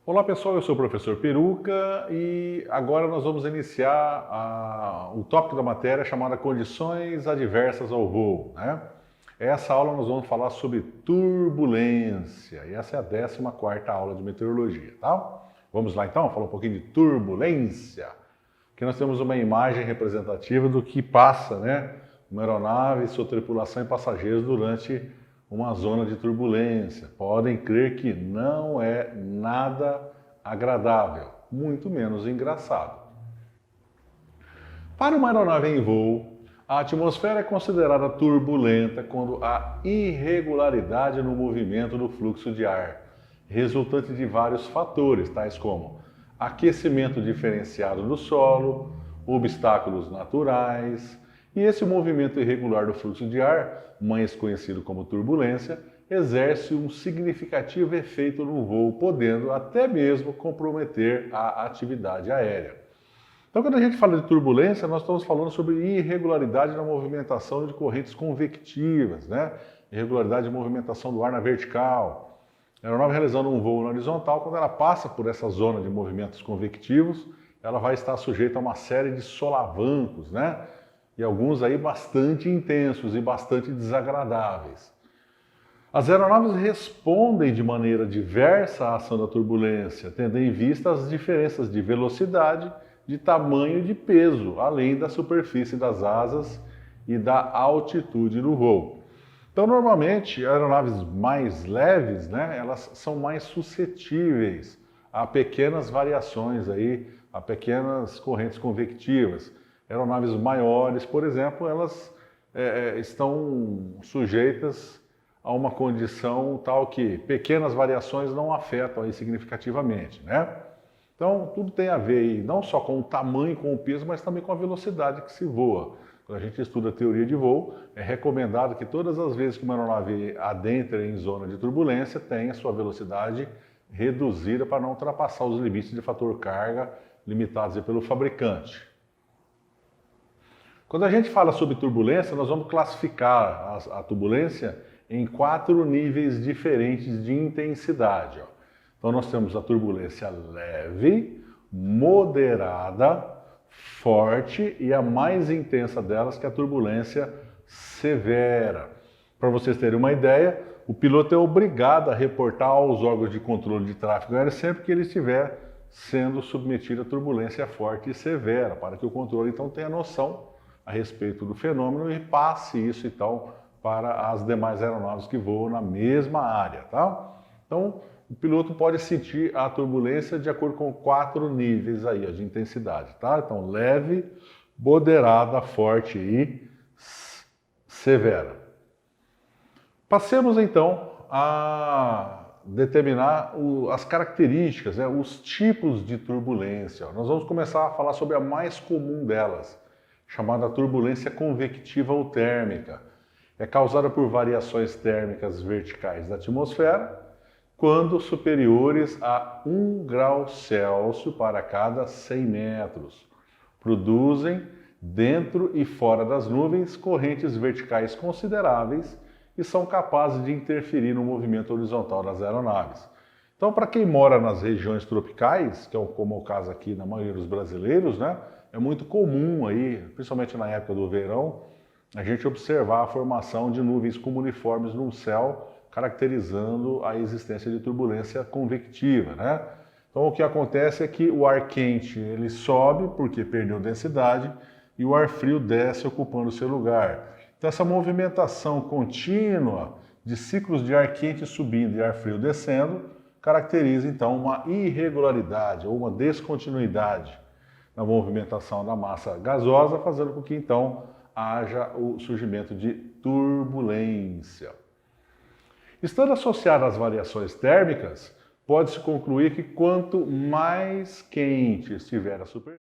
Olá pessoal, eu sou o professor Peruca e agora nós vamos iniciar o tópico da matéria chamada Condições Adversas ao Voo, né? Essa aula nós vamos falar sobre turbulência e essa é a 14ª aula de meteorologia, tá? Vamos lá então, falar um pouquinho de turbulência. Aqui nós temos uma imagem representativa do que passa, né? Uma aeronave, sua tripulação e passageiros durante uma zona de turbulência. Podem crer que não é nada agradável, muito menos engraçado. Para uma aeronave em voo, a atmosfera é considerada turbulenta quando há irregularidade no movimento do fluxo de ar, resultante de vários fatores, tais como aquecimento diferenciado do solo, obstáculos naturais. E esse movimento irregular do fluxo de ar, mais conhecido como turbulência, exerce um significativo efeito no voo, podendo até mesmo comprometer a atividade aérea. Então, quando a gente fala de turbulência, nós estamos falando sobre irregularidade na movimentação de correntes convectivas, né? Irregularidade de movimentação do ar na vertical. A aeronave realizando um voo na horizontal, quando ela passa por essa zona de movimentos convectivos, ela vai estar sujeita a uma série de solavancos, né? E alguns aí bastante intensos e bastante desagradáveis. As aeronaves respondem de maneira diversa à ação da turbulência, tendo em vista as diferenças de velocidade, de tamanho e de peso, além da superfície das asas e da altitude do voo. Então, normalmente, aeronaves mais leves, né, elas são mais suscetíveis a pequenas variações aí, a pequenas correntes convectivas. Aeronaves maiores, por exemplo, elas estão sujeitas a uma condição tal que pequenas variações não afetam aí significativamente, né? Então, tudo tem a ver aí, não só com o tamanho, com o peso, mas também com a velocidade que se voa. Quando a gente estuda a teoria de voo, é recomendado que todas as vezes que uma aeronave adentra em zona de turbulência, tenha sua velocidade reduzida para não ultrapassar os limites de fator carga limitados pelo fabricante. Quando a gente fala sobre turbulência, nós vamos classificar a turbulência em 4 níveis diferentes de intensidade. Ó. Então nós temos a turbulência leve, moderada, forte e a mais intensa delas, que é a turbulência severa. Para vocês terem uma ideia, o piloto é obrigado a reportar aos órgãos de controle de tráfego aéreo sempre que ele estiver sendo submetido a turbulência forte e severa, para que o controle então tenha noção a respeito do fenômeno e passe isso então para as demais aeronaves que voam na mesma área, tá? Então, o piloto pode sentir a turbulência de acordo com 4 níveis aí de intensidade, tá? Então, leve, moderada, forte e severa. Passemos então a determinar as características, né, os tipos de turbulência. Nós vamos começar a falar sobre a mais comum delas, chamada turbulência convectiva ou térmica. É causada por variações térmicas verticais da atmosfera, quando superiores a 1 grau Celsius para cada 100 metros. Produzem, dentro e fora das nuvens, correntes verticais consideráveis e são capazes de interferir no movimento horizontal das aeronaves. Então, para quem mora nas regiões tropicais, que é como é o caso aqui na maioria dos brasileiros, né, é muito comum aí, principalmente na época do verão, a gente observar a formação de nuvens cumuliformes no céu, caracterizando a existência de turbulência convectiva, né? Então, o que acontece é que o ar quente ele sobe porque perdeu densidade e o ar frio desce ocupando seu lugar. Então, essa movimentação contínua de ciclos de ar quente subindo e ar frio descendo caracteriza então uma irregularidade ou uma descontinuidade na movimentação da massa gasosa, fazendo com que então haja o surgimento de turbulência. Estando associada às variações térmicas, pode-se concluir que quanto mais quente estiver a superfície,